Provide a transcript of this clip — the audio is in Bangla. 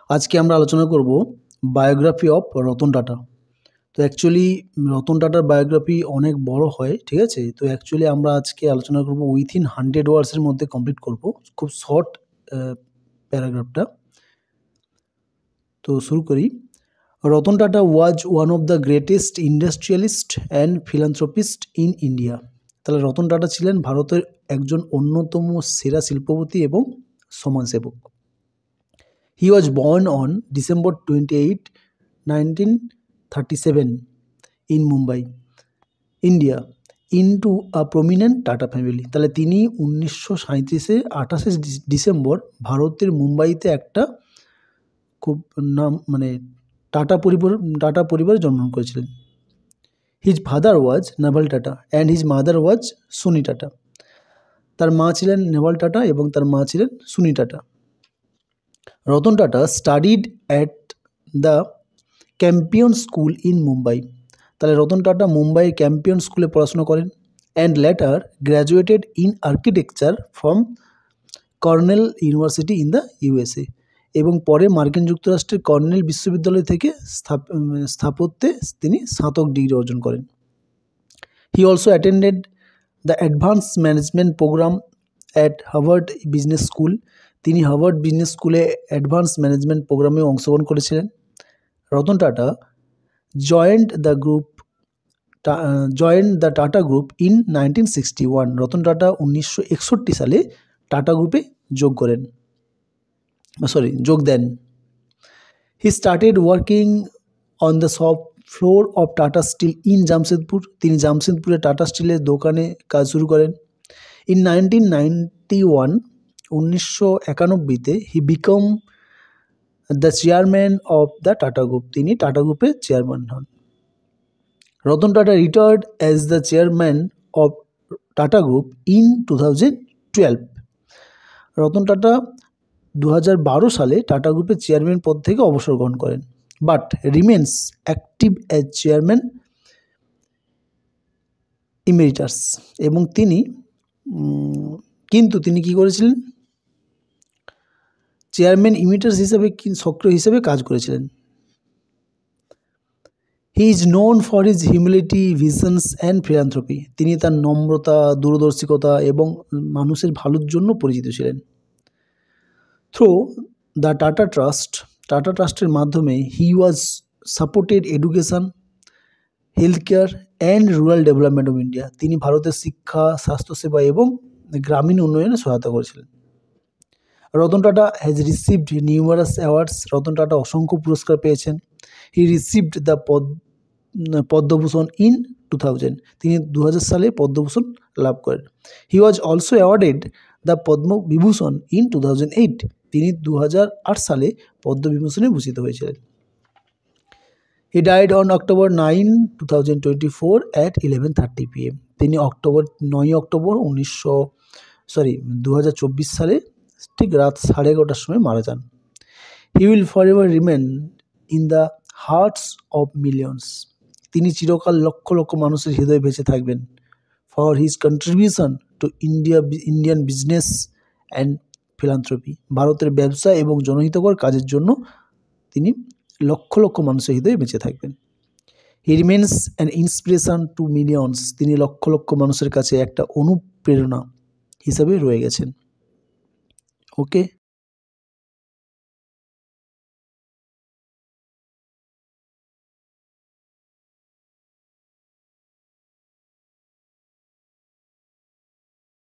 আজকে আমরা আলোচনা করব বায়োগ্রাফি অফ রতন টাটা। তো অ্যাকচুয়ালি রতন টাটার বায়োগ্রাফি অনেক বড় হয়, ঠিক আছে। তো অ্যাকচুয়ালি আমরা আজকে আলোচনা করব উইথিন 100 ওয়ার্ডসের মধ্যে কমপ্লিট করব, খুব শর্ট প্যারাগ্রাফটা। তো শুরু করি। Ratan Tata was one of the greatest industrialist and philanthropist in India. তাহলে রতন টাটা ছিলেন ভারতের একজন অন্যতম সেরা শিল্পপতি এবং সমাজসেবক। He was born on December 28, 1937 in Mumbai, India, into a prominent Tata family. তাহলে তিনি 1937-এ 28শে ডিসেম্বর ভারতের মুম্বাইতে একটা খুব টাটা পরিবারে জন্মগ্রহণ করেছিলেন। His father was Naval Tata and his mother was Sooni Tata. তার মা ছিলেন নেভাল টাটা এবং তার মা ছিলেন Sooni Tata. Ratan Tata studied at the Campion school in Mumbai. তাহলে রতন টাটা মুম্বাইয়ের ক্যাম্পিয়ন স্কুলে পড়াশোনা করেন and later graduated in architecture from Cornell university in the USA, এবং পরে মার্কিন যুক্তরাষ্ট্রের কর্নেল বিশ্ববিদ্যালয় থেকে স্থাপত্যে তিনি স্নাতক ডিগ্রি অর্জন করেন। He also attended the advance management program at Harvard business school. তিনি হার্ভার্ড বিজনেস স্কুলে অ্যাডভান্স ম্যানেজমেন্ট প্রোগ্রামে অংশগ্রহণ করেছিলেন। Ratan Tata joined the Tata group in 1961। Ratan Tata 1961 সালে টাটা গ্রুপে যোগ দেন। He started working on the shop floor of Tata steel in Jamshedpur. তিনি জামশেদপুরে টাটা স্টিলের দোকানে কাজ শুরু করেন। ইন 1991, 1991-তে he became the chairman of the Tata group. তিনি টাটা গ্রুপের চেয়ারম্যান হন। Ratan Tata retired as the chairman of tata group in 2012। Ratan Tata 2012 সালে টাটা গ্রুপের চেয়ারম্যান পদ থেকে অবসর গ্রহণ করেন, but remains active as chairman emeritus. এবং তিনি কী করেছিলেন? চেয়ারম্যান ইমেরিটাস হিসেবে সক্রিয় হিসেবে কাজ করেছিলেন। He is known for his humility, visions and philanthropy. তিনি তার নম্রতা, দূরদর্শিতা এবং মানুষের ভালোর জন্য পরিচিত ছিলেন। থ্রু দ্য টাটা ট্রাস্টের মাধ্যমে he was supported education, health care and rural development of India. তিনি ভারতের শিক্ষা, স্বাস্থ্যসেবা এবং গ্রামীণ উন্নয়নে সহায়তা করেছিলেন। Ratan Tata has received numerous awards. Ratan Tata অসংখ্য পুরস্কার পেয়েছেন। He received the Padma Bhushan in 2000। তিনি 2000 সালে পদ্মভূষণ লাভ করেন। He was also awarded the Padma Vibhushan in 2008। তিনি 2008 সালে পদ্মবিভূষণে ভূষিত হয়েছিলেন। He died on October 9, 2024 at 11:30 PM। তিনি 9 অক্টোবর 2024 সালে ঠিক রাত 11:30 সময় মারা যান। He will forever remain in the hertz of millions. তিনি চিরকাল লক্ষ লক্ষ মানুষের হৃদয়ে বেঁচে থাকবেন। For his contribution to Indian business and philanthropy. ভারতের ব্যবসা এবং জনহিতকর কাজের জন্য তিনি লক্ষ লক্ষ মানুষের হৃদয়ে বেঁচে থাকবেন। He remains an inspiration to millions. তিনি লক্ষ লক্ষ মানুষের কাছে একটা অনুপ্রেরণা হিসাবে রয়ে গেছেন। ওকে।